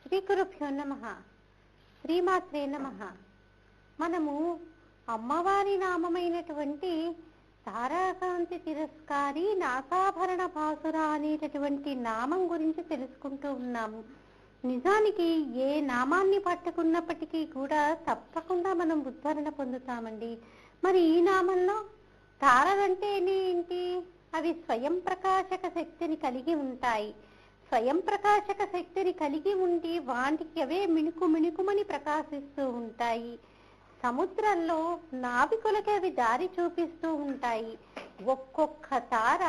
శ్రీ గురుభ్యో నమః. శ్రీమాత్రే నమః. మనము అమ్మవారి నామమైనటువంటి తారాకాంతి తిరస్కారి నాసాభరణ భాసుర అనేటటువంటి నామం గురించి తెలుసుకుంటూ ఉన్నాము. నిజానికి ఏ నామాన్ని పట్టుకున్నప్పటికీ కూడా తప్పకుండా మనం ఉద్ధరణ పొందుతామండి. మరి ఈ నామంలో తారలంటే ఏంటి? అవి స్వయం ప్రకాశక శక్తిని కలిగి ఉంటాయి. స్వయం ప్రకాశక శక్తిని కలిగి ఉండి వాటికి అవే మిణుకుమని ప్రకాశిస్తూ ఉంటాయి. సముద్రంలో నావికులకి అవి దారి చూపిస్తూ ఉంటాయి. ఒక్కొక్క తార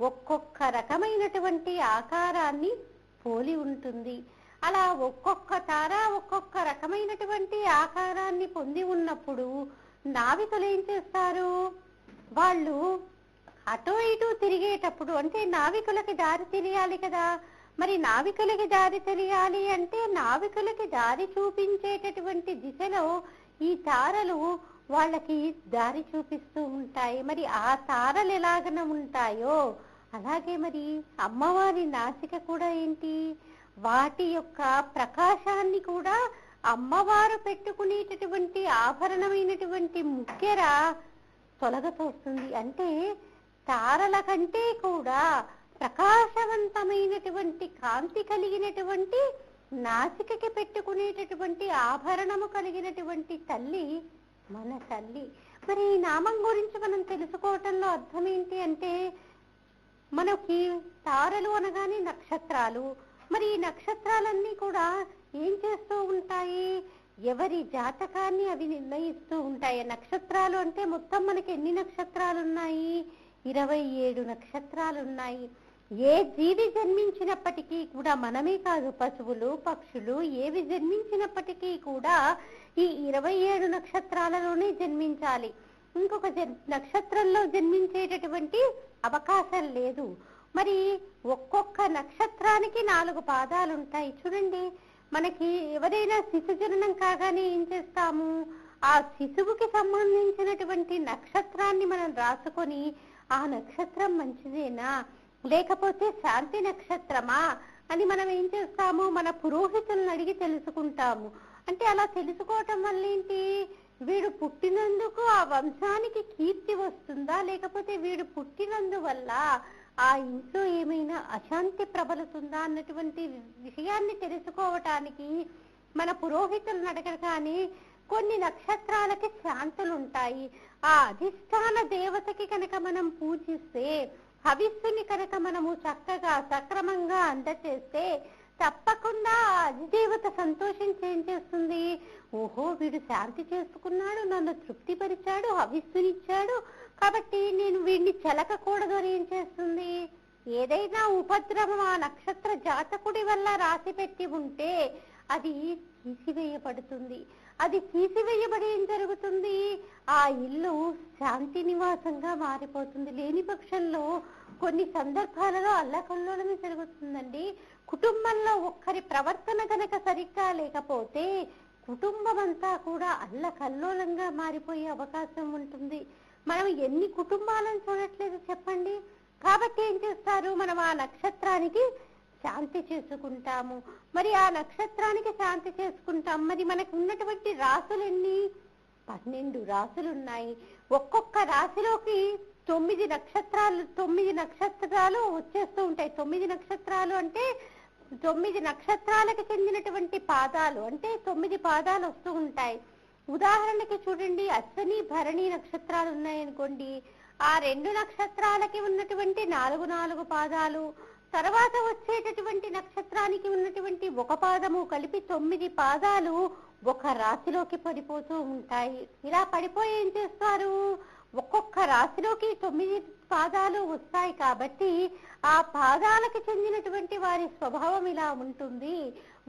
ఒక్కొక్క రకమైనటువంటి ఆకారాన్ని పోలి ఉంటుంది. అలా ఒక్కొక్క తార ఒక్కొక్క రకమైనటువంటి ఆకారాన్ని పొంది ఉన్నప్పుడు నావికులు ఏం చేస్తారు? వాళ్ళు అటో ఇటు తిరిగేటప్పుడు, అంటే నావికులకి దారి తెలియాలి కదా. మరి నావికులకి దారి తెలియాలి అంటే నావికులకి దారి చూపించేటటువంటి దిశలో ఈ తారలు వాళ్ళకి దారి చూపిస్తూ ఉంటాయి. మరి ఆ తారలు ఎలాగన ఉంటాయో అలాగే మరి అమ్మవారి నాసిక కూడా ఏంటి? వాటి యొక్క ప్రకాశాన్ని కూడా అమ్మవారు పెట్టుకునేటటువంటి ఆభరణమైనటువంటి ముక్కెర తొలగతోస్తుంది. అంటే తారల కంటే కూడా ప్రకాశవంతమైనటువంటి కాంతి కలిగినటువంటి నాసికకి పెట్టుకునేటటువంటి ఆభరణము కలిగినటువంటి తల్లి మన తల్లి. మరి ఈ నామం గురించి మనం తెలుసుకోవటంలో అర్థం ఏంటి అంటే, మనకి తారలు అనగానే నక్షత్రాలు. మరి ఈ నక్షత్రాలన్నీ కూడా ఏం చేస్తూ ఉంటాయి? ఎవరి జాతకాన్ని అవి నిర్ణయిస్తూ ఉంటాయి. నక్షత్రాలు అంటే మొత్తం మనకి ఎన్ని నక్షత్రాలు ఉన్నాయి? 27 నక్షత్రాలు ఉన్నాయి. ఏ జీవి జన్మించినప్పటికీ కూడా, మనమే కాదు, పశువులు పక్షులు ఏవి జన్మించినప్పటికీ కూడా ఈ 27 నక్షత్రాలలోనే జన్మించాలి. ఇంకొక నక్షత్రంలో జన్మించేటటువంటి అవకాశం లేదు. మరి ఒక్కొక్క నక్షత్రానికి 4 పాదాలు ఉంటాయి. చూడండి, మనకి ఎవరైనా శిశు జననం కాగానే ఏం చేస్తాము? ఆ శిశువుకి సంబంధించినటువంటి నక్షత్రాన్ని మనం రాసుకొని ఆ నక్షత్రం మంచిదేనా లేకపోతే శాంతి నక్షత్రమా అని మనం ఏం చేస్తాము? మన పురోహితులను అడిగి తెలుసుకుంటాము. అంటే అలా తెలుసుకోవటం వల్ల ఏంటి? వీడు పుట్టినందుకు ఆ వంశానికి కీర్తి వస్తుందా, లేకపోతే వీడు పుట్టినందువల్ల ఆ ఇంట్లో ఏమైనా అశాంతి ప్రబలుతుందా అన్నటువంటి విషయాన్ని తెలుసుకోవటానికి మన పురోహితులను అడగగానే కొన్ని నక్షత్రాలకి శాంతులు ఉంటాయి. ఆ అధిష్టాన దేవతకి కనుక మనం పూజిస్తే, హవిస్సుని కనుక మనము చక్కగా సక్రమంగా అందచేస్తే తప్పకుండా ఆ అధిదేవత సంతోషించి ఏం చేస్తుంది? ఓహో, వీడు శాంతి చేసుకున్నాడు, నన్ను తృప్తిపరిచాడు, హవిస్సునిచ్చాడు, కాబట్టి నేను వీడిని చెలకకూడదు అని ఏం చేస్తుంది? ఏదైనా ఉపద్రవం ఆ నక్షత్ర జాతకుడి వల్ల రాసి పెట్టి ఉంటే అది తీసివేయబడుతుంది. అది తీసివేయబడి ఏం జరుగుతుంది? ఆ ఇల్లు శాంతి నివాసంగా మారిపోతుంది. లేని పక్షంలో కొన్ని సందర్భాలలో అల్లకల్లోలమే జరుగుతుందండి. కుటుంబంలో ఒక్కరి ప్రవర్తన కనుక సరిగ్గా లేకపోతే కుటుంబం అంతా కూడా అల్లకల్లోలంగా మారిపోయే అవకాశం ఉంటుంది. మనం ఎన్ని కుటుంబాలను చూడట్లేదు చెప్పండి. కాబట్టి ఏం చేస్తారు? మనం ఆ నక్షత్రానికి శాంతి చేసుకుంటాము. మరి ఆ నక్షత్రానికి శాంతి చేసుకుంటాం. మరి మనకు ఉన్నటువంటి రాసులు ఎన్ని? 12 రాసులు ఉన్నాయి. ఒక్కొక్క రాశిలోకి 9 నక్షత్రాలు వచ్చేస్తూ ఉంటాయి. 9 నక్షత్రాలు అంటే 9 నక్షత్రాలకు చెందినటువంటి పాదాలు, అంటే 9 పాదాలు వస్తూ ఉంటాయి. ఉదాహరణకి చూడండి, అశ్విని భరణి నక్షత్రాలు ఉన్నాయనుకోండి, ఆ 2 నక్షత్రాలకి ఉన్నటువంటి 4 పాదాలు, తర్వాత వచ్చేటటువంటి నక్షత్రానికి ఉన్నటువంటి 1 పాదము కలిపి 9 పాదాలు ఒక రాశిలోకి పడిపోతూ ఉంటాయి. ఇలా పడిపోయి ఏం చేస్తారు? ఒక్కొక్క రాశిలోకి 9 పాదాలు వస్తాయి. కాబట్టి ఆ పాదాలకు చెందినటువంటి వారి స్వభావం ఇలా ఉంటుంది,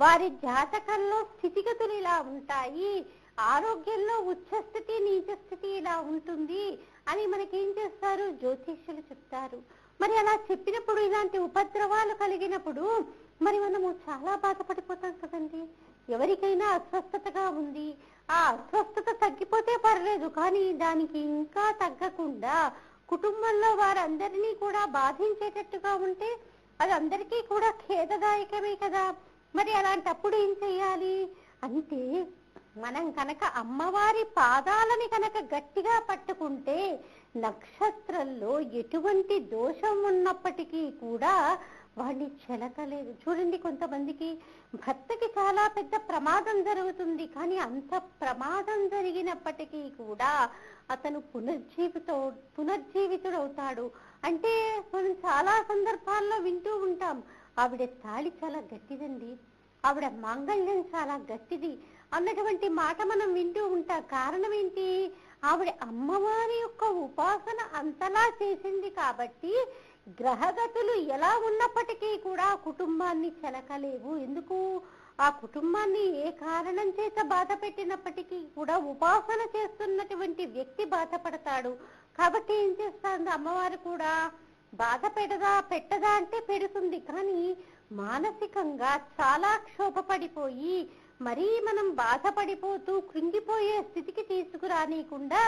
వారి జాతకంలో స్థితిగతులు ఇలా ఉంటాయి, ఆరోగ్యంలో ఉచ్చస్థితి నీచస్థితి ఇలా ఉంటుంది అని మనకేం చేస్తారు? జ్యోతిష్యులు చెప్తారు. మరి అలా చెప్పినప్పుడు ఇలాంటి ఉపద్రవాలు కలిగినప్పుడు మరి మనము చాలా బాధపడిపోతాం కదండి. ఎవరికైనా అస్వస్థతగా ఉంది, ఆ అస్వస్థత తగ్గిపోతే పర్లేదు, కానీ దానికి ఇంకా తగ్గకుండా కుటుంబంలో వారందరినీ కూడా బాధించేటట్టుగా ఉంటే అది అందరికీ కూడా ఖేదదాయకమే కదా. మరి అలాంటప్పుడు ఏం చెయ్యాలి అంటే, మనం కనుక అమ్మవారి పాదాలని కనుక గట్టిగా పట్టుకుంటే నక్షత్రంలో ఎటువంటి దోషం ఉన్నప్పటికీ కూడా వాడిని చెలకలేదు. చూడండి, కొంతమందికి భర్తకి చాలా పెద్ద ప్రమాదం జరుగుతుంది, కానీ అంత ప్రమాదం జరిగినప్పటికీ కూడా అతను పునర్జీవితుడవుతాడు. అంటే మనం చాలా సందర్భాల్లో వింటూ ఉంటాం, ఆవిడ తాళి చాలా గట్టిదండి, ఆవిడ మాంగళ్యం చాలా గట్టిది అన్నటువంటి మాట మనం వింటూ ఉంటాం. కారణం ఏంటి? ఆవిడ అమ్మవారి యొక్క ఉపాసన అంతలా చేసింది కాబట్టి గ్రహగతులు ఎలా ఉన్నప్పటికీ కూడా కుటుంబాన్ని చెలకలేవు. ఎందుకు? ఆ కుటుంబాన్ని ఏ కారణం చేత బాధ పెట్టినప్పటికీ కూడా ఉపాసన చేస్తున్నటువంటి వ్యక్తి బాధపడతాడు. కాబట్టి ఏం చేస్తుంది అమ్మవారు కూడా? బాధ పెట్టదా అంటే పెడుతుంది, కానీ మానసికంగా చాలా క్షోభపడిపోయి మరీ మనం బాధపడిపోతూ కృంగిపోయే స్థితికి తీసుకురానికుండా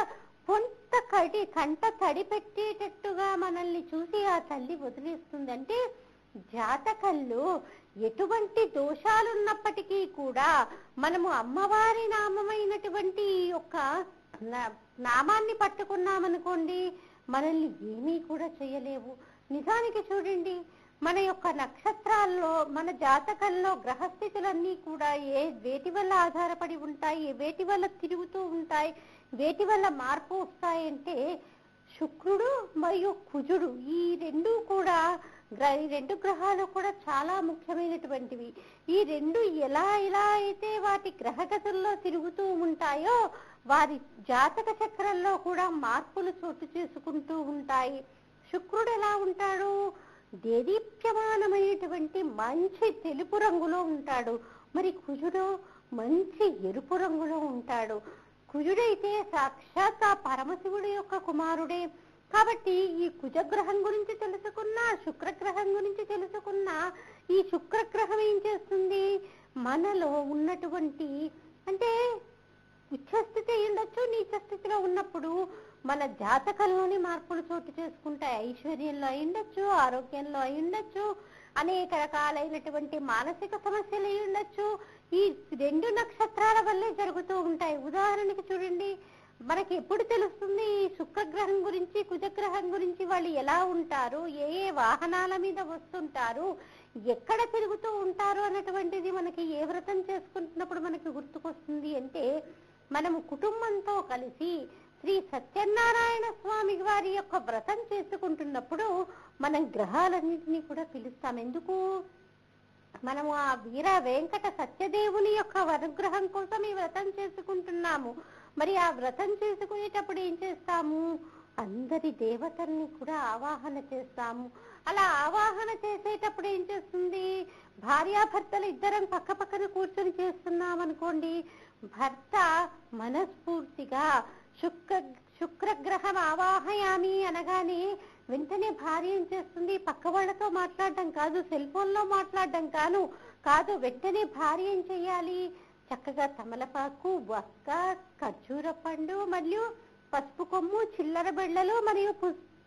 కంట తడి పెట్టేటట్టుగా మనల్ని చూసి ఆ తల్లి వదిలేస్తుంది. అంటే జాతకంలో ఎటువంటి దోషాలున్నప్పటికీ కూడా మనము అమ్మవారి నామమైనటువంటి యొక్క నామాన్ని పట్టుకున్నామనుకోండి, మనల్ని ఏమీ కూడా చేయలేవు. నిజానికి చూడండి, మన యొక్క నక్షత్రాల్లో మన జాతకంలో గ్రహస్థితులన్నీ కూడా వేటి వల్ల ఆధారపడి ఉంటాయి, వేటి వల్ల తిరుగుతూ ఉంటాయి, వేటి వల్ల మార్పు వస్తాయంటే శుక్రుడు మరియు కుజుడు, ఈ రెండు గ్రహాలు కూడా చాలా ముఖ్యమైనటువంటివి. ఈ రెండు ఎలా అయితే వాటి గ్రహగతుల్లో తిరుగుతూ ఉంటాయో వారి జాతక చక్రంలో కూడా మార్పులు చోటు చేసుకుంటూ ఉంటాయి. శుక్రుడు ఎలా ఉంటాడు? దేదీప్యమానమైనటువంటి మంచి తెలుపు రంగులో ఉంటాడు. మరి కుజుడు మంచి ఎరుపు రంగులో ఉంటాడు. కుజుడైతే సాక్షాత్ ఆ పరమశివుడి యొక్క కుమారుడే. కాబట్టి ఈ కుజగ్రహం గురించి తెలుసుకున్నా, శుక్రగ్రహం గురించి తెలుసుకున్నా, ఈ శుక్రగ్రహం ఏం చేస్తుంది? మనలో ఉన్నటువంటి అంటే ఉచ్చస్థితి ఉండొచ్చు, నీచ స్థితిలో ఉన్నప్పుడు మన జాతకంలోని మార్పులు చోటు చేసుకుంటాయి. ఐశ్వర్యంలో అయి ఉండొచ్చు, ఆరోగ్యంలో అయి ఉండొచ్చు, అనేక రకాలైనటువంటి మానసిక సమస్యలు అయి ఉండొచ్చు. ఈ రెండు నక్షత్రాల వల్లే జరుగుతూ ఉంటాయి. ఉదాహరణకి చూడండి, మనకి ఎప్పుడు తెలుస్తుంది ఈ శుక్రగ్రహం గురించి, కుజగ్రహం గురించి వాళ్ళు ఎలా ఉంటారు, ఏ వాహనాల మీద వస్తుంటారు, ఎక్కడ తిరుగుతూ ఉంటారు అన్నటువంటిది మనకి ఏ వ్రతం చేసుకుంటున్నప్పుడు మనకి గుర్తుకొస్తుంది అంటే, మనము కుటుంబంతో కలిసి శ్రీ సత్యనారాయణ స్వామి వారి యొక్క వ్రతం చేసుకుంటున్నప్పుడు మనం గ్రహాలన్నింటినీ కూడా పిలుస్తాం. ఎందుకు? మనము ఆ వీర వెంకట సత్యదేవుని యొక్క అనుగ్రహం కోసం ఈ వ్రతం చేసుకుంటున్నాము. మరి ఆ వ్రతం చేసుకునేటప్పుడు ఏం చేస్తాము? అందరి దేవతల్ని కూడా ఆవాహన చేస్తాము. అలా ఆవాహన చేసేటప్పుడు ఏం చేస్తుంది? భార్యాభర్తలు ఇద్దరం పక్క పక్కన కూర్చొని చేస్తున్నాం అనుకోండి, భర్త మనస్ఫూర్తిగా శుక్రగ్రహం ఆవాహయామి అనగానే వెంటనే భార్య ఏం చేస్తుంది? పక్క వాళ్ళతో మాట్లాడడం కాదు, సెల్ ఫోన్ లో మాట్లాడడం కాదు, వెంటనే భార్య ఏం చెయ్యాలి? చక్కగా తమలపాకు, వక్క, ఖర్జూర పండు మరియు పసుపు కొమ్ము, చిల్లర బెళ్ళలు మరియు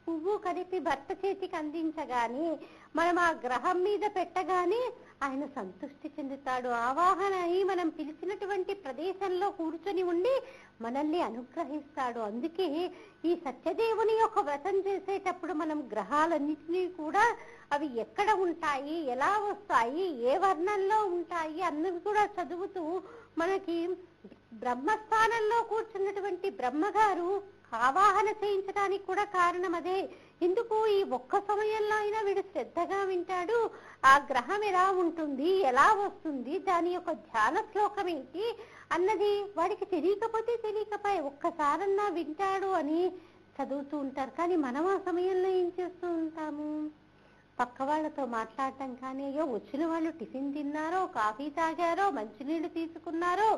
పువ్వు కలిపి భర్త చేతికి అందించగానే మనం ఆ గ్రహం మీద పెట్టగానే ఆయన సంతృష్టి చెందుతాడు. ఆవాహన అయి మనం పిలిచినటువంటి ప్రదేశంలో కూర్చొని ఉండి మనల్ని అనుగ్రహిస్తాడు. అందుకే ఈ సత్యదేవుని యొక్క వ్రతం చేసేటప్పుడు మనం గ్రహాలన్నింటినీ కూడా అవి ఎక్కడ ఉంటాయి, ఎలా వస్తాయి, ఏ వర్ణంలో ఉంటాయి అన్నవి కూడా చదువుతూ, మనకి బ్రహ్మస్థానంలో కూర్చున్నటువంటి బ్రహ్మగారు ఆవాహన చేయించడానికి కూడా కారణం అదే. ఎందుకు? ఈ ఒక్క సమయంలో అయినా వీడు శ్రద్ధగా వింటాడు, ఆ గ్రహం ఎలా ఉంటుంది, ఎలా వస్తుంది, దాని యొక్క ధ్యాన శ్లోకం ఏంటి అన్నది వాడికి తెలియకపోతే ఒక్కసారన్నా వింటాడు అని చదువుతూ ఉంటారు. కానీ మనం ఆ సమయంలో ఏం చేస్తూ ఉంటాము? పక్క వాళ్ళతో మాట్లాడటం కానీ, అయ్యో వచ్చిన వాళ్ళు టిఫిన్ తిన్నారో, కాఫీ తాగారో, మంచినీళ్ళు తీసుకున్నారో,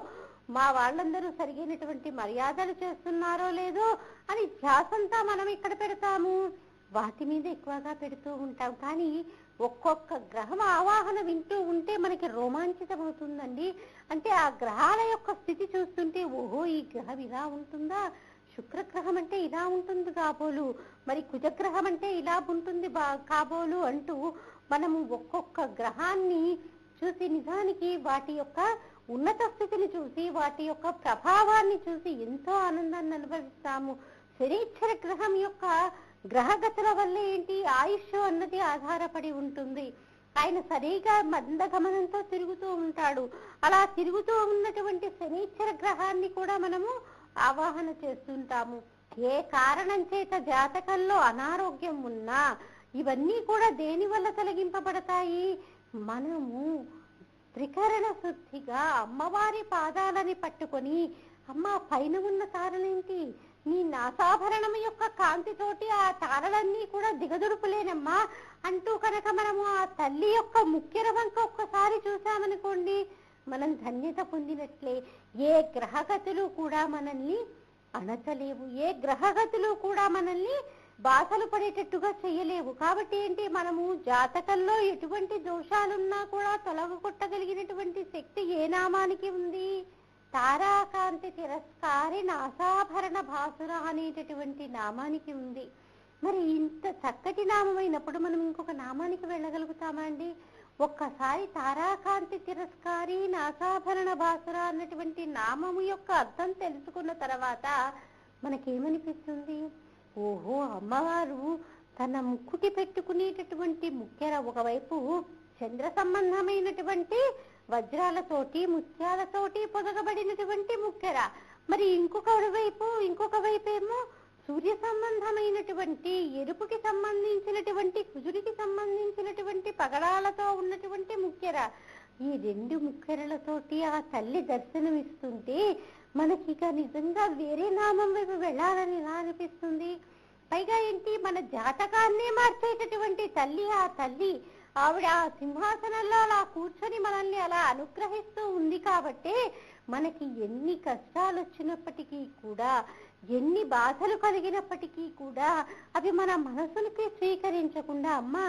మా వాళ్ళందరూ సరిగినటువంటి మర్యాదలు చేస్తున్నారో లేదో అని ధ్యాసంతా మనం ఇక్కడ పెడతాము, వాటి మీద ఎక్కువగా పెడుతూ ఉంటాం. కానీ ఒక్కొక్క గ్రహం ఆవాహన వింటూ ఉంటే మనకి రోమాంచితం అవుతుందండి. అంటే ఆ గ్రహాల యొక్క స్థితి చూస్తుంటే, ఓహో ఈ గ్రహం ఇలా ఉంటుందా, శుక్రగ్రహం అంటే ఇలా ఉంటుంది కాబోలు, మరి కుజగ్రహం అంటే ఇలా ఉంటుంది కాబోలు అంటూ మనము ఒక్కొక్క గ్రహాన్ని చూసి నిజానికి వాటి యొక్క ఉన్నత స్థితిని చూసి వాటి యొక్క ప్రభావాన్ని చూసి ఎంతో ఆనందాన్ని అనుభవిస్తాము. శనీశ్వర గ్రహం యొక్క గ్రహగతుల వల్ల ఏంటి, ఆయుష్ అన్నది ఆధారపడి ఉంటుంది. ఆయన సరిగా మందగమనంతో తిరుగుతూ ఉంటాడు. అలా తిరుగుతూ ఉన్నటువంటి శనీశ్వర గ్రహాన్ని కూడా మనము ఆవాహన చేస్తుంటాము. ఏ కారణం చేత జాతకంలో అనారోగ్యం ఉన్నా ఇవన్నీ కూడా దేని వల్ల తొలగింపబడతాయి? మనము త్రికరణ శుద్ధిగా అమ్మవారి పాదాలని పట్టుకొని, అమ్మ పైన ఉన్న తారలేంటి, నీ నాసాభరణం యొక్క కాంతితోటి ఆ తారలన్నీ కూడా దిగదుడుపులేనమ్మా అంటూ కనుక మనము ఆ తల్లి యొక్క ముఖ్యర వంక ఒక్కసారి చూసామనుకోండి, మనం ధన్యత పొందినట్లే. ఏ గ్రహగతులు కూడా మనల్ని అణచలేవు, ఏ గ్రహగతులు కూడా మనల్ని బాధలు పడేటట్టుగా చేయలేవు. కాబట్టి ఏంటి, మనము జాతకంలో ఎటువంటి దోషాలున్నా కూడా తొలగొట్టగలిగినటువంటి శక్తి ఏ నామానికి ఉంది? తారాకాంతి తిరస్కారి నాసాభరణ భాసుర అనేటటువంటి నామానికి ఉంది. మరి ఇంత చక్కటి నామమైనప్పుడు మనం ఇంకొక నామానికి వెళ్ళగలుగుతామా అండి? ఒక్కసారి తారాకాంతి తిరస్కారి నాసాభరణ భాసుర అన్నటువంటి నామము యొక్క అర్థం తెలుసుకున్న తర్వాత మనకేమనిపిస్తుంది? ఓహో, అమ్మవారు తన ముక్కుటి పెట్టుకునేటటువంటి ముక్కెర ఒకవైపు చంద్ర సంబంధమైనటువంటి వజ్రాలతోటి ముత్యాలతోటి పొదగబడినటువంటి ముక్కెర, మరి ఇంకొక వైపు ఏమో సూర్య సంబంధమైనటువంటి ఎరుపుకి సంబంధించినటువంటి కుజుడికి సంబంధించినటువంటి పగడాలతో ఉన్నటువంటి ముక్కెర. ఈ రెండు ముక్కెరలతోటి ఆ తల్లి దర్శనం ఇస్తుంటే మనకి ఇక నిజంగా వేరే నామం వైపు వెళ్ళాలని ఎలా అనిపిస్తుంది? పైగా ఏంటి, మన జాతకాన్నే మార్చేటటువంటి తల్లి ఆ తల్లి. ఆవిడ ఆ సింహాసనంలో అలా కూర్చొని మనల్ని అలా అనుగ్రహిస్తూ ఉంది కాబట్టి మనకి ఎన్ని కష్టాలు వచ్చినప్పటికీ కూడా, ఎన్ని బాధలు కలిగినప్పటికీ కూడా అవి మన మనసునికి స్వీకరించకుండా, అమ్మా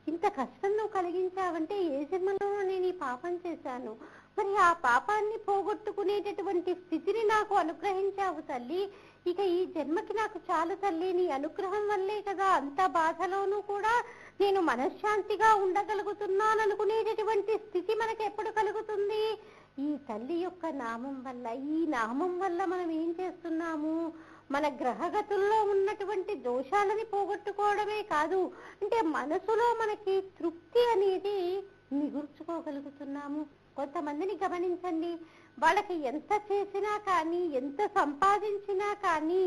ఇంత కష్టం నువ్వు కలిగించావంటే ఏ జన్మలో నేను ఈ పాపం చేశాను, మరి ఆ పాపాన్ని పోగొట్టుకునేటటువంటి స్థితిని నాకు అనుగ్రహించావు తల్లి, ఇక ఈ జన్మకి నాకు చాలు తల్లి, నీ అనుగ్రహం వల్లే కదా అంత బాధలోనూ కూడా నేను మనశ్శాంతిగా ఉండగలుగుతున్నాను అనుకునేటటువంటి స్థితి మనకు ఎప్పుడు కలుగుతుంది? ఈ తల్లి యొక్క నామం వల్ల. ఈ నామం వల్ల మనం ఏం చేస్తున్నాము? మన గ్రహగతుల్లో ఉన్నటువంటి దోషాలని పోగొట్టుకోవడమే కాదు, అంటే మనసులో మనకి తృప్తి అనేది మిగుర్చుకోగలుగుతున్నాము. కొంతమందిని గమనించండి, వాళ్ళకి ఎంత చేసినా కానీ, ఎంత సంపాదించినా కానీ,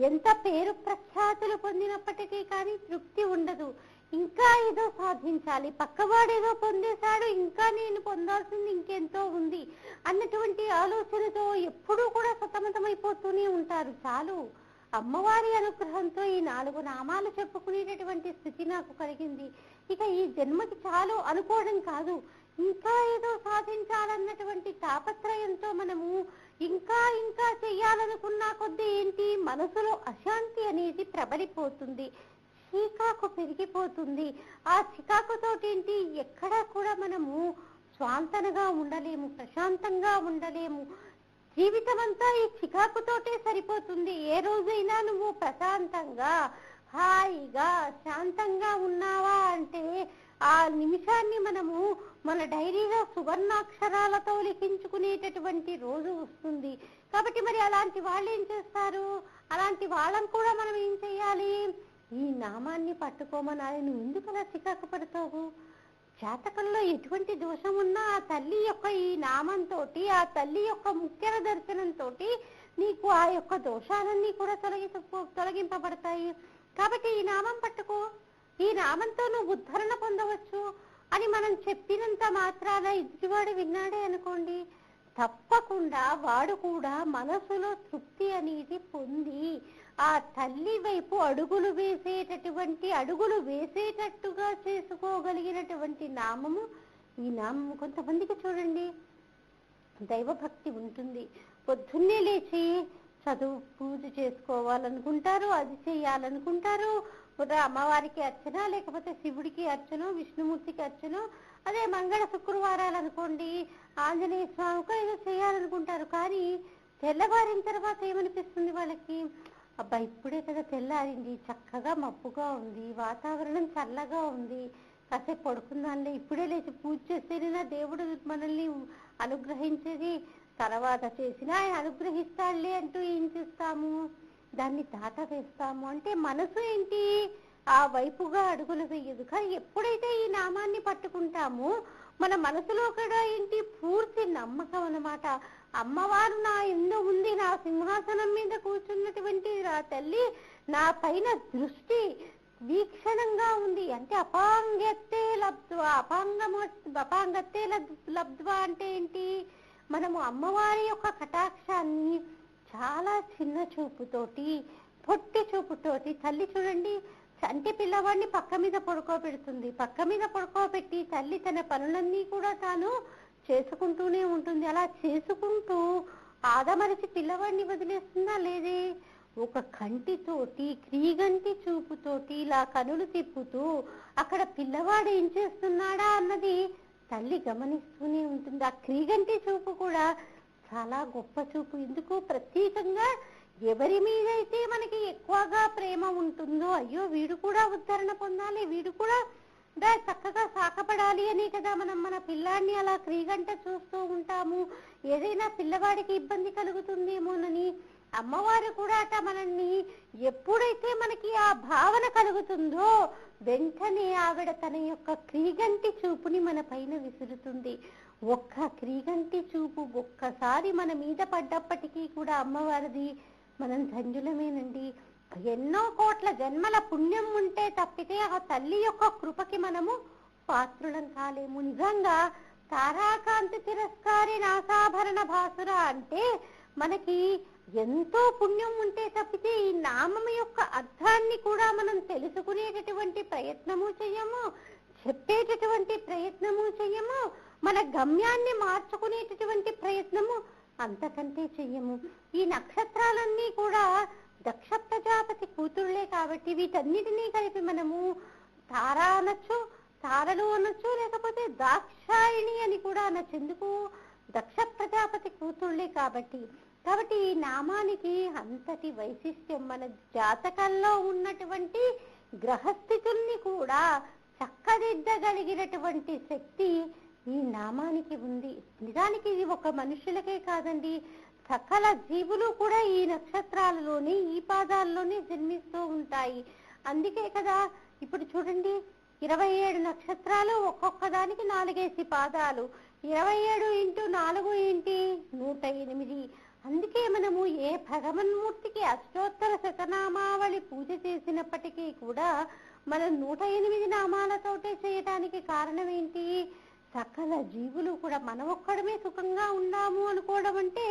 ఎంత పేరు ప్రఖ్యాతులు పొందినప్పటికీ కానీ తృప్తి ఉండదు. ఇంకా ఏదో సాధించాలి, పక్కవాడేదో పొందేశాడు, ఇంకా నేను పొందాల్సింది ఇంకెంతో ఉంది అన్నటువంటి ఆలోచనతో ఎప్పుడూ కూడా సతమతమైపోతూనే ఉంటారు. చాలు, అమ్మవారి అనుగ్రహంతో ఈ 4 నామాలు చెప్పుకునేటటువంటి స్థితి నాకు కలిగింది, ఇక ఈ జన్మకి చాలు అనుకోవడం కాదు, ఇంకా ఏదో సాధించాలన్నటువంటి తాపత్రయంతో మనము ఇంకా చెయ్యాలనుకున్నా కొద్దీ ఏంటి, మనసులో అశాంతి అనేది ప్రబలిపోతుంది, చికాకు పెరిగిపోతుంది. ఆ చికాకుతోటి ఏంటి, ఎక్కడా కూడా మనము స్వాంతనగా ఉండలేము, ప్రశాంతంగా ఉండలేము. జీవితం అంతా ఈ చికాకుతోటే సరిపోతుంది. ఏ రోజైనా నువ్వు ప్రశాంతంగా హాయిగా శాంతంగా ఉన్నావా అంటే ఆ నిమిషాన్ని మనము మన డైరీలో సువర్ణాక్షరాలతో లిఖించుకునేటటువంటి రోజు వస్తుంది. కాబట్టి మరి అలాంటి వాళ్ళు ఏం చేస్తారు? అలాంటి వాళ్ళని కూడా మనం ఏం చేయాలి? ఈ నామాన్ని పట్టుకోమనాలి. నువ్వు ఎందుకు అలా చికాకు పడతావు? జాతకంలో ఎటువంటి దోషం ఉన్నా ఆ తల్లి యొక్క ఈ నామంతో, ఆ తల్లి యొక్క ముఖ్య దర్శనంతో నీకు ఆ యొక్క దోషాలన్నీ కూడా తొలగింపబడతాయి. కాబట్టి ఈ నామం పట్టుకో, ఈ నామంతో నువ్వు ఉద్ధరణ పొందవచ్చు అని మనం చెప్పినంత మాత్రాన ఎదుటివాడు విన్నాడే అనుకోండి, తప్పకుండా వాడు కూడా మనసులో తృప్తి అనేది పొంది ఆ తల్లి వైపు అడుగులు వేసేటట్టుగా చేసుకోగలిగినటువంటి నామము ఈ నామము. కొంతమందికి చూడండి, దైవభక్తి ఉంటుంది, పొద్దున్నే లేచి చదువు పూజ చేసుకోవాలనుకుంటారు, అది చేయాలనుకుంటారు, అమ్మవారికి అర్చన, లేకపోతే శివుడికి అర్చన, విష్ణుమూర్తికి అర్చన, అదే మంగళ శుక్రవారాలు అనుకోండి ఆంజనేయ స్వామికి ఏదో చేయాలనుకుంటారు. కానీ తెల్లవారిన తర్వాత ఏమనిపిస్తుంది వాళ్ళకి? అబ్బా ఇప్పుడే కదా తెల్లారింది, చక్కగా మబ్బుగా ఉంది, వాతావరణం చల్లగా ఉంది, కాసేపు పడుకుందాంలే, ఇప్పుడే లేచి పూజ చేస్తేనే దేవుడు మనల్ని అనుగ్రహించేది, తర్వాత చేసినా ఆయన అనుగ్రహిస్తాడులే అంటూ ఏం చేస్తాము, దాన్ని దాట వేస్తాము. అంటే మనసు ఏంటి, ఆ వైపుగా అడుగులు వేయదు. కానీ ఎప్పుడైతే ఈ నామాన్ని పట్టుకుంటామో మన మనసులో కూడా ఏంటి, పూర్తి నమ్మకం అన్నమాట. అమ్మవారు నా ఎందు ఉంది, నా సింహాసనం మీద కూర్చున్నటువంటి నా తల్లి నా పైన దృష్టి వీక్షణంగా ఉంది. అంటే అపాంగత్తే లబ్ధ్వా, అపాంగత్తే లబ్ధ్వా అంటే ఏంటి, మనము అమ్మవారి యొక్క కటాక్షాన్ని చాలా చిన్న చూపుతోటి, పొట్టి చూపుతోటి, తల్లి చూడండి చంటి పిల్లవాడిని పక్క మీద పడుకోబెడుతుంది. పక్క మీద పడుకోబెట్టి తల్లి తన పనులన్నీ కూడా తాను చేసుకుంటూనే ఉంటుంది. అలా చేసుకుంటూ ఆదమరిచి పిల్లవాడిని వదిలేస్తుందా? లేదే. ఒక కంటితోటి, క్రీగంటి చూపుతోటి ఇలా కనులు తిప్పుతూ అక్కడ పిల్లవాడు ఏం చేస్తున్నాడా అన్నది తల్లి గమనిస్తూనే ఉంటుంది. ఆ క్రీగంటి చూపు కూడా చాలా గొప్ప చూపు. ఎందుకు, ప్రత్యేకంగా ఎవరి మీద అయితే మనకి ఎక్కువగా ప్రేమ ఉంటుందో, అయ్యో వీడు కూడా ఉద్ధరణ పొందాలి, వీడు కూడా చక్కగా సాకపడాలి అని కదా మనం మన పిల్లాడిని అలా క్రీగంట చూస్తూ ఉంటాము. ఏదైనా పిల్లవాడికి ఇబ్బంది కలుగుతుందేమోనని అమ్మవారు కూడా అట మనల్ని ఎప్పుడైతే మనకి ఆ భావన కలుగుతుందో వెంటనే ఆవిడ తన యొక్క క్రీగంటి చూపుని మన పైన విసురుతుంది. ఒక్క క్రీగంటి చూపు ఒక్కసారి మన మీద పడ్డప్పటికీ కూడా అమ్మవారిది మనం ధన్యులమేనండి. ఎన్నో కోట్ల జన్మల పుణ్యం ఉంటే తప్పితే ఆ తల్లి యొక్క కృపకి మనము పాత్రులం కాలేము. నిజంగా తారాకాంతి తిరస్కారి నాసాభరణ భాసుర అంటే మనకి ఎంతో పుణ్యం ఉంటే తప్పితే ఈ నామం యొక్క అర్థాన్ని కూడా మనం తెలుసుకునేటటువంటి ప్రయత్నము చెయ్యము, చెప్పేటటువంటి ప్రయత్నము చెయ్యము, మన గమ్యాన్ని మార్చుకునేటటువంటి ప్రయత్నము అంతకంటే చెయ్యము. ఈ నక్షత్రాలన్నీ కూడా దక్ష ప్రజాపతి కూతుళ్లే కాబట్టి వీటన్నిటినీ కలిపి మనము తారా అనొచ్చు, తారలు అనొచ్చు, లేకపోతే దాక్షాయిణి అని కూడా అనొచ్చు. ఎందుకు, దక్ష ప్రజాపతి కూతుళ్లే కాబట్టి. కాబట్టి ఈ నామానికి అంతటి వైశిష్ట్యం. మన జాతకంలో ఉన్నటువంటి గ్రహస్థితుల్ని కూడా చక్కదిద్దగలిగినటువంటి శక్తి ఈ నామానికి ఉంది. నిజానికి ఇది ఒక మనుషులకే కాదండి, సకల జీవులు కూడా ఈ నక్షత్రాలలోనే, ఈ పాదాల్లోనే జన్మిస్తూ ఉంటాయి. అందుకే కదా ఇప్పుడు చూడండి 27 నక్షత్రాలు, ఒక్కొక్క దానికి 4 పాదాలు, 27 × 4 ఏంటి 108. అందుకే మనము ఏ భగవన్మూర్తికి అష్టోత్తర శతనామావళి పూజ చేసినప్పటికీ కూడా మనం 108 నామాలతోటే చేయటానికి కారణం ఏంటి, సకల జీవులు కూడా మనం ఒక్కడమే సుఖంగా ఉన్నాము అనుకోవడం అంటే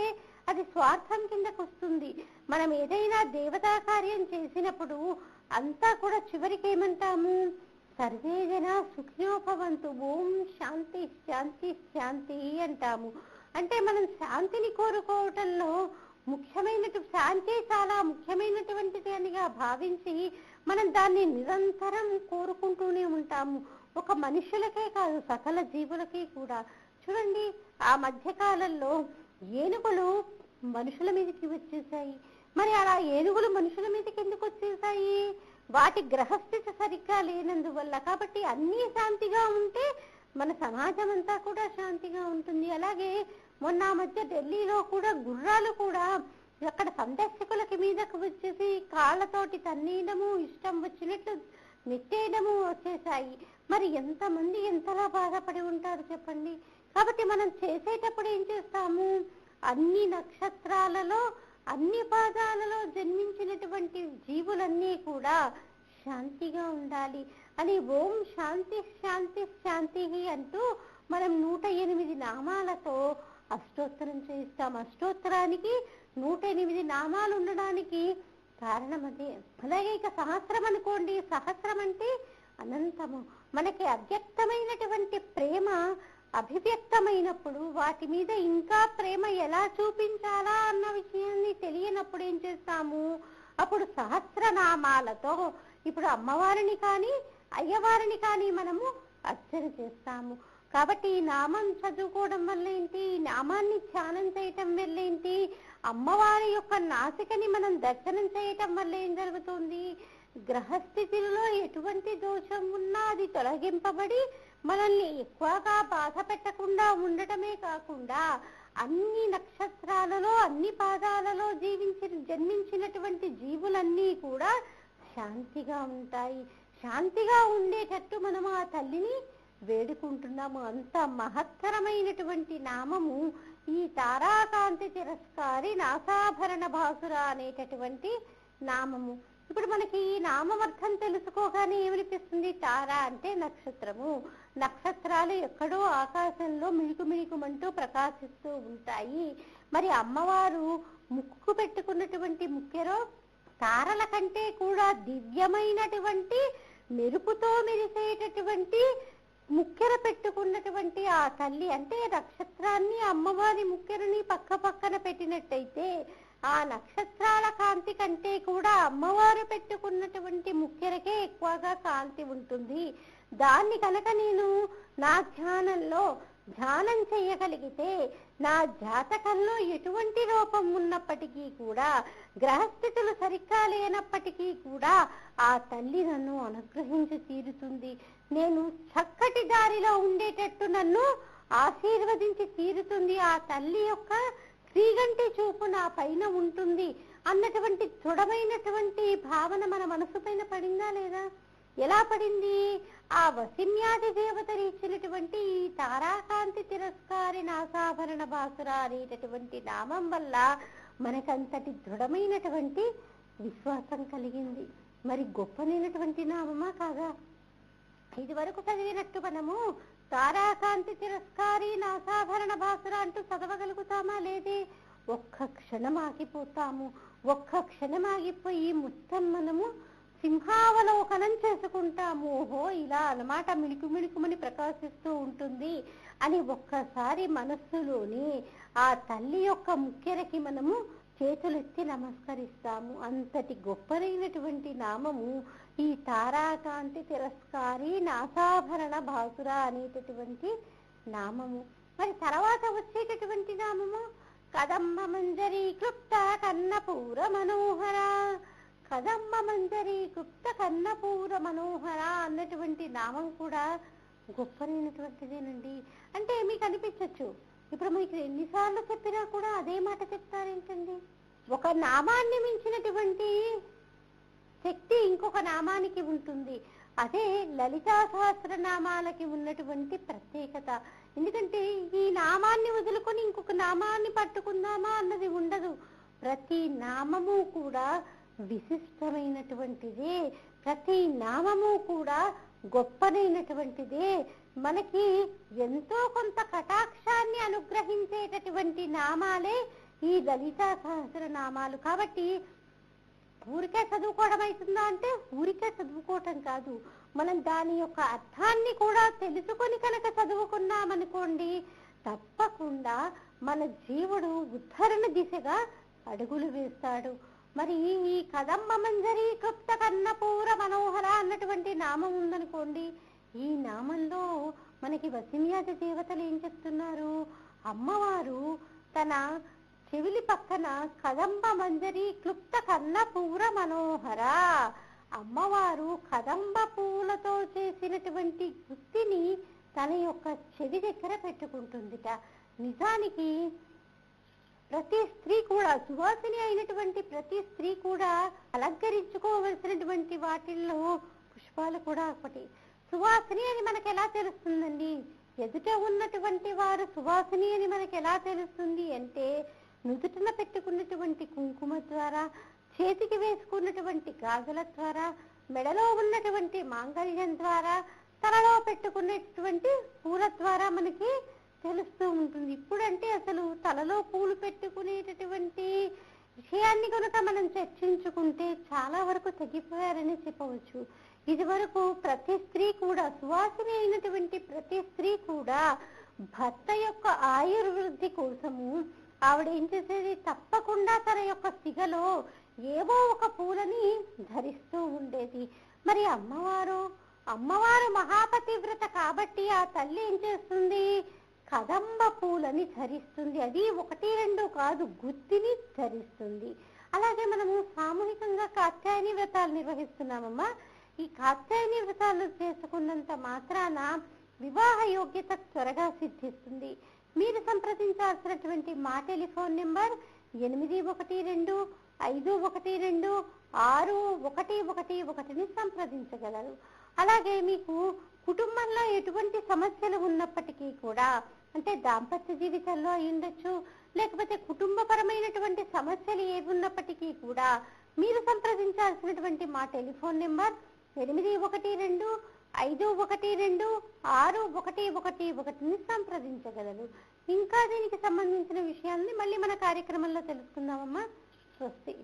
అది స్వార్థం కిందకు వస్తుంది. మనం ఏదైనా దేవతా కార్యం చేసినప్పుడు అంతా కూడా చివరికి ఏమంటాము, సర్వే జన సుఖినోభవంతు, ఓం శాంతి శాంతి శాంతి అంటాము. అంటే మనం శాంతిని కోరుకోవటంలో శాంతి చాలా ముఖ్యమైనటువంటిది అనిగా భావించి మనం దాన్ని నిరంతరం కోరుకుంటూనే ఉంటాము. ఒక మనుషులకే కాదు, సకల జీవులకి కూడా. చూడండి ఆ మధ్యకాలంలో ఏనుగులు మనుషుల మీదకి వచ్చేసాయి. మరి అలా ఏనుగులు మనుషుల మీదకి ఎందుకు వచ్చేసాయి, వాటి గ్రహస్థితి సరిగ్గా లేనందువల్ల. కాబట్టి అన్నీ శాంతిగా ఉంటే మన సమాజం అంతా కూడా శాంతిగా ఉంటుంది. అలాగే మొన్న మధ్య ఢిల్లీలో కూడా గుర్రాలు కూడా అక్కడ సందర్శకులకి మీదకు వచ్చేసి కాళ్ళతోటి తన్నేయడము, ఇష్టం వచ్చినట్లు నెట్టేయడము వచ్చేసాయి. మరి ఎంతమంది ఎంతలా బాధపడి ఉంటారు చెప్పండి. కాబట్టి మనం చేసేటప్పుడు ఏం చేస్తాము, అన్ని నక్షత్రాలలో, అన్ని పాదాలలో జన్మించినటువంటి జీవులన్నీ కూడా శాంతిగా ఉండాలి అని ఓం శాంతి శాంతి శాంతి అంటూ మనం 108 నామాలతో అష్టోత్తరం చేయిస్తాం. అష్టోత్తరానికి 108 నామాలు ఉండడానికి కారణం అదే. అలాగే ఇక సహస్రం అనుకోండి, సహస్రం అంటే అనంతము. మనకి అవ్యక్తమైనటువంటి ప్రేమ అభివ్యక్తమైనప్పుడు వాటి మీద ఇంకా ప్రేమ ఎలా చూపించాలా అన్న విషయాన్ని తెలియనప్పుడు ఏం చేస్తాము, అప్పుడు సహస్రనామాలతో ఇప్పుడు అమ్మవారిని కానీ అయ్యవారిని కానీ మనము అర్చన చేస్తాము. కాబట్టి ఈ నామం చదువుకోవడం వల్ల ఏంటి, ఈ నామాన్ని ధ్యానం చేయటం వల్ల ఏంటి, అమ్మవారి యొక్క నాసికని మనం దర్శనం చేయటం వల్ల ఏం జరుగుతుంది, గ్రహస్థితిలో ఎటువంటి దోషం ఉన్నా అది తొలగింపబడి మనల్ని ఎక్కువగా బాధ పెట్టకుండా ఉండటమే కాకుండా అన్ని నక్షత్రాలలో అన్ని పాదాలలో జన్మించినటువంటి జీవులన్నీ కూడా శాంతిగా ఉంటాయి. శాంతిగా ఉండేటట్టు మనం ఆ తల్లిని వేడుకుంటున్నాము. అంత మహత్తరమైనటువంటి నామము ఈ తారాకాంతి తిరస్కారి నాసాభరణ భాసుర అనేటటువంటి నామము. ఇప్పుడు మనకి ఈ నామమర్థం తెలుసుకోగానే ఏమనిపిస్తుంది? తార అంటే నక్షత్రము. నక్షత్రాలు ఎక్కడో ఆకాశంలో మిణుకుమిణుకుమంటూ ప్రకాశిస్తూ ఉంటాయి. మరి అమ్మవారు ముక్కు పెట్టుకున్నటువంటి ముక్కెరో తారల కంటే కూడా దివ్యమైనటువంటి మెరుపుతో మెరిసేటటువంటి ముక్కెర పెట్టుకున్నటువంటి ఆ తల్లి. అంటే నక్షత్రాన్ని అమ్మవారి ముక్కెరని పక్క పక్కన పెట్టినట్టయితే ఆ నక్షత్రాల కాంతి కంటే కూడా అమ్మవారు పెట్టుకున్నటువంటి ముక్కెరకే ఎక్కువగా కాంతి ఉంటుంది. దాన్ని కనుక నేను నా ధ్యానం చేయగలిగితే నా జాతకంలో ఎటువంటి లోపం ఉన్నప్పటికీ కూడా, గ్రహస్థితులు సరిగ్గా లేనప్పటికీ కూడా ఆ తల్లి నన్ను అనుగ్రహించి తీరుతుంది. నేను చక్కటి దారిలో ఉండేటట్టు నన్ను ఆశీర్వదించి తీరుతుంది. ఆ తల్లి యొక్క శ్రీగంటి చూపు నా పైన ఉంటుంది అన్నటువంటి దృఢమైనటువంటి భావన మన మనసు పైన పడిందా లేదా? ఎలా పడింది? ఆ వసిన్యాది దేవతలు ఇచ్చినటువంటి ఈ తారాకాంతి తిరస్కారి నాసాభరణ భాసుర అనేటటువంటి నామం వల్ల మనకంతటి దృఢమైనటువంటి విశ్వాసం కలిగింది. మరి గొప్పనైనటువంటి నామమా కాదా? ఇది వరకు చదివినట్టు మనము తారాకాంతి తిరస్కారి నాసాభరణ భాసుర అంటూ చదవగలుగుతామా? లేదే. ఒక్క క్షణం ఆగిపోతాము. ఒక్క క్షణం ఆగిపోయి మొత్తం మనము సింహావలోకనం చేసుకుంటాము. ఓహో, ఇలా అన్నమాట, మిణుకు మిణుకుమని ప్రకాశిస్తూ ఉంటుంది అని ఒక్కసారి మనస్సులోని ఆ తల్లి యొక్క ముక్కెరకి మనము చేతులెత్తి నమస్కరిస్తాము. అంతటి గొప్పదైనటువంటి నామము ఈ తారాకాంతి తిరస్కారి నాసాభరణ భాసుర అనేటటువంటి నామము. మరి తర్వాత వచ్చేటటువంటి నామము కదంబ మంజరి క్లుప్త కన్నపూర మనోహర. కదంబ మంజరి క్లుప్త కన్నపూర మనోహర అన్నటువంటి నామం కూడా గొప్పనైనటువంటిదేనండి. అంటే మీకు అనిపించవచ్చు, ఇప్పుడు మీకు ఎన్నిసార్లు చెప్పినా కూడా అదే మాట చెప్తారేంటండి? ఒక నామాన్ని మించినటువంటి శక్తి ఇంకొక నామానికి ఉంటుంది. అదే లలితా సహస్రనామాలకి ఉన్నటువంటి ప్రత్యేకత. ఎందుకంటే ఈ నామాన్ని వదులుకొని ఇంకొక నామాన్ని పట్టుకుందామా అన్నది ఉండదు. ప్రతి నామము కూడా విశిష్టమైనటువంటిదే. ప్రతి నామము కూడా గొప్పనైనటువంటిదే. మనకి ఎంతో కొంత కటాక్షాన్ని అనుగ్రహించేటటువంటి నామాలే ఈ లలితా సహస్రనామాలు. కాబట్టి ఊరికే చదువుకోవడం అవుతుందా అంటే ఊరికే చదువుకోవటం కాదు, మనం దాని యొక్క అర్థాన్ని కూడా తెలుసుకొని కనుక చదువుకున్నామనుకోండి, తప్పకుండా మన జీవుడు ఉద్ధరణ దిశగా అడుగులు వేస్తాడు. మరి ఈ కదంబ మంజరి క్లుప్త కన్నపూర మనోహర అన్నటువంటి నామం ఉందనుకోండి, ఈ నామంలో మనకి వసిన్యాది దేవతలు ఏం చెప్తున్నారు? అమ్మవారు తన చెవిలి పక్కన కదంబ మంజరి క్లుప్త కన్నపూర మనోహర, అమ్మవారు కదంబ పూలతో చేసినటువంటి గుత్తిని తన యొక్క చెవి దగ్గర పెట్టుకుంటుందిట. నిజానికి ప్రతి స్త్రీ కూడా, సువాసిని అయినటువంటి ప్రతి స్త్రీ కూడా అలంకరించుకోవలసినటువంటి వాటిల్లో పుష్పాలు కూడా ఒకటి. సువాసిని అని మనకు ఎలా తెలుస్తుందండి? ఎదుట ఉన్నటువంటి వారు సువాసిని అని మనకు ఎలా తెలుస్తుంది అంటే, నుదుటిన పెట్టుకున్నటువంటి కుంకుమ ద్వారా, చేతికి వేసుకున్నటువంటి గాజుల ద్వారా, మెడలో ఉన్నటువంటి మాంగళ్యం ద్వారా, తలలో పెట్టుకునేటువంటి పూల ద్వారా మనకి తెలుస్తూ ఉంటుంది. ఇప్పుడంటే అసలు తలలో పూలు పెట్టుకునేటటువంటి విషయాన్ని కనుక మనం చర్చించుకుంటే చాలా వరకు తగ్గిపోయారని చెప్పవచ్చు. ఇది వరకు ప్రతి స్త్రీ కూడా, సువాసిని అయినటువంటి ప్రతి స్త్రీ కూడా భర్త యొక్క ఆయుర్వృద్ధి కోసము ఆవిడ ఏం చేసేది, తప్పకుండా తన యొక్క సిగలో ఏవో ఒక పూలని ధరిస్తూ ఉండేది. మరి అమ్మవారు మహాపతివ్రత కాబట్టి ఆ తల్లి ఏం చేస్తుంది, కదంబ పూలని ధరిస్తుంది. అది 1, 2 కాదు, గుత్తిని ధరిస్తుంది. అలాగే మనము సామూహికంగా కాత్యాయని వ్రతాలు నిర్వహిస్తున్నామమ్మా. ఈ కాత్యాయని వ్రతాలు చేసుకున్నంత మాత్రాన వివాహ యోగ్యత త్వరగా సిద్ధిస్తుంది. మీరు సంప్రదించాల్సినటువంటి మా టెలిఫోన్ నెంబర్ 8125512611 సంప్రదించగలరు. అలాగే మీకు కుటుంబంలో ఎటువంటి సమస్యలు ఉన్నప్పటికీ కూడా, అంటే దాంపత్య జీవితంలో అయి ఉండొచ్చు, లేకపోతే కుటుంబపరమైనటువంటి సమస్యలు ఏవి ఉన్నప్పటికీ కూడా మీరు సంప్రదించాల్సినటువంటి మా టెలిఫోన్ నెంబర్ 8125512611 సంప్రదించగలరు. ఇంకా దీనికి సంబంధించిన విషయాన్ని మళ్ళీ మన కార్యక్రమంలో తెలుసుకుందామమ్మా. స్వస్తి.